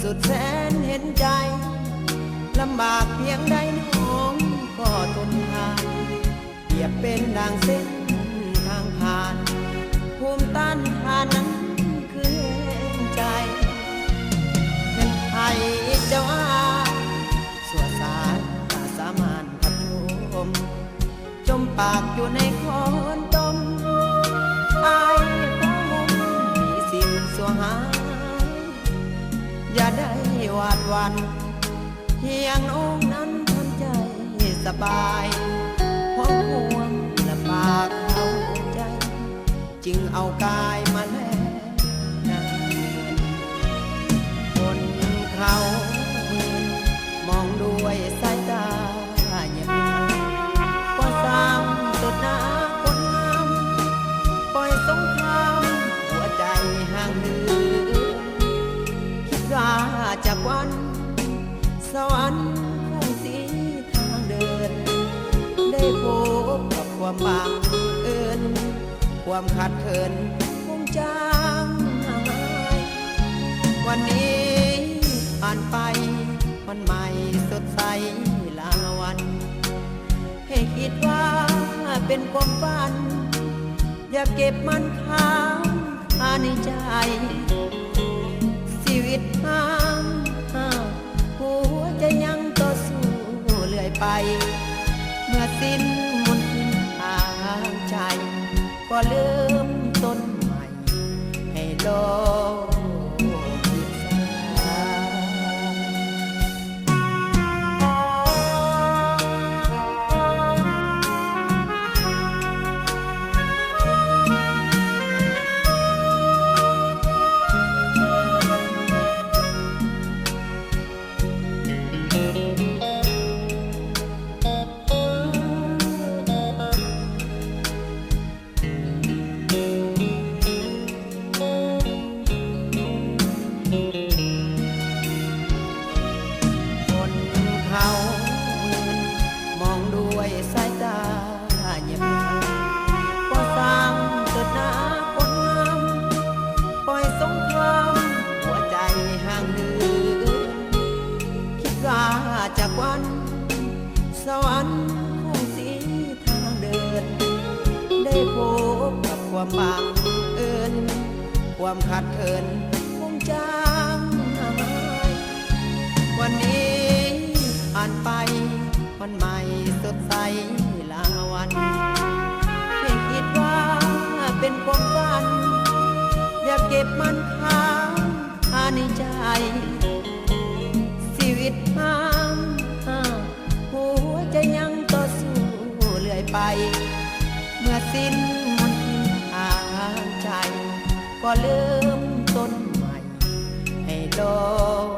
สุดแสนเห็นใจลำบากเพียงใดน้องก็ทนทานเปรียบเป็นดังเส้นทางผ่านภูมิต้านทานนั้นคือแรงใจเป็นไทยเจ้าอาสัวสารตาสามานพัดลมจมปากอยู่ในคอนดมอายของมุมมีสิ่งสัวหาอย่าได้หวาดหวั่นเพียงองค์นั้นทำใจสบายเพราะห่วงลำบากเข้าใจจึงเอากายมาแลกนาคนเขามองด้วยสายตาเงียบก็สร้างสุดหน้าคนงามปล่อยสงครามหัวใจห่างเหินคิดว่าจากวันสวรรค์คงสีทางเดินได้พบกับความบังเอิญความขาดเขินคงจางหายวันนี้ผ่านไปวันใหม่สดใสลาวันให้คิดว่าเป็นความฝันอย่าเก็บมันค้างคาในใจชีวิตห่างหัวใจยังต่อสู้เรื่อยไปเมื่อสิ้นมนทินทางใจก็เริ่มต้นใหม่ให้โลกศึกษาจากวันสวรรค์คงสีทางเดินได้พบกับความบังเอิญความขาดเขินคงจางหายวันนี้ผ่านไปวันใหม่สดใสลาวันเพียงคิดว่าเป็นความฝันอย่าเก็บมันค้างคาในใจชีวิตห่างหัวใจยังต่อสู้เรื่อยไปเมื่อสิ้นมนทินทางใจก็เริ่มต้นใหม่ให้โลก